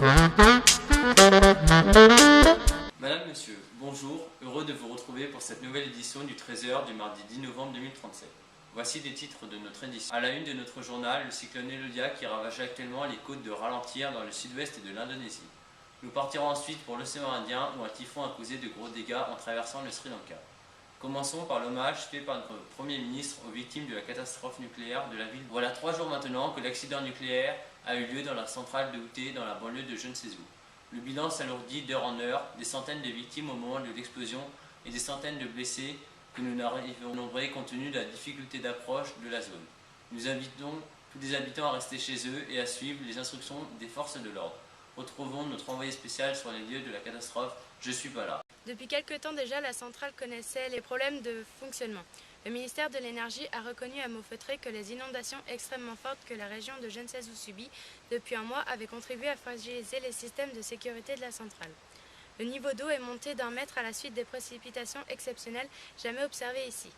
Madame, Monsieur, bonjour, heureux de vous retrouver pour cette nouvelle édition du 13h du mardi 10 novembre 2037. Voici des titres de notre édition. À la une de notre journal, le cyclone Elodia qui ravage actuellement les côtes de Ralentir dans le sud-ouest et de l'Indonésie. Nous partirons ensuite pour l'océan Indien où un typhon a causé de gros dégâts en traversant le Sri Lanka. Commençons par l'hommage fait par notre Premier ministre aux victimes de la catastrophe nucléaire de la ville. Voilà 3 jours maintenant que l'accident nucléaire a eu lieu dans la centrale de Houté dans la banlieue de je ne sais où. Le bilan s'alourdit d'heure en heure, des centaines de victimes au moment de l'explosion et des centaines de blessés que nous n'arrivons à nombrer compte tenu de la difficulté d'approche de la zone. Nous invitons tous les habitants à rester chez eux et à suivre les instructions des forces de l'ordre. Retrouvons notre envoyé spécial sur les lieux de la catastrophe. Je suis pas là. Depuis quelque temps déjà, la centrale connaissait les problèmes de fonctionnement. Le ministère de l'Énergie a reconnu à mots feutrés que les inondations extrêmement fortes que la région de je ne sais où subit depuis un mois avaient contribué à fragiliser les systèmes de sécurité de la centrale. Le niveau d'eau est monté d'1 mètre à la suite des précipitations exceptionnelles jamais observées ici.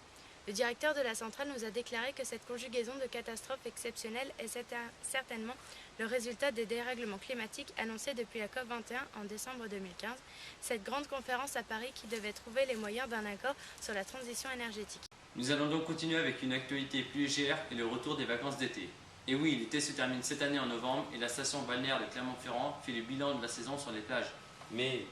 Le directeur de la centrale nous a déclaré que cette conjugaison de catastrophes exceptionnelles est certainement le résultat des dérèglements climatiques annoncés depuis la COP21 en décembre 2015, cette grande conférence à Paris qui devait trouver les moyens d'un accord sur la transition énergétique. Nous allons donc continuer avec une actualité plus légère et le retour des vacances d'été. Et oui, l'été se termine cette année en novembre et la station balnéaire de Clermont-Ferrand fait le bilan de la saison sur les plages. Mais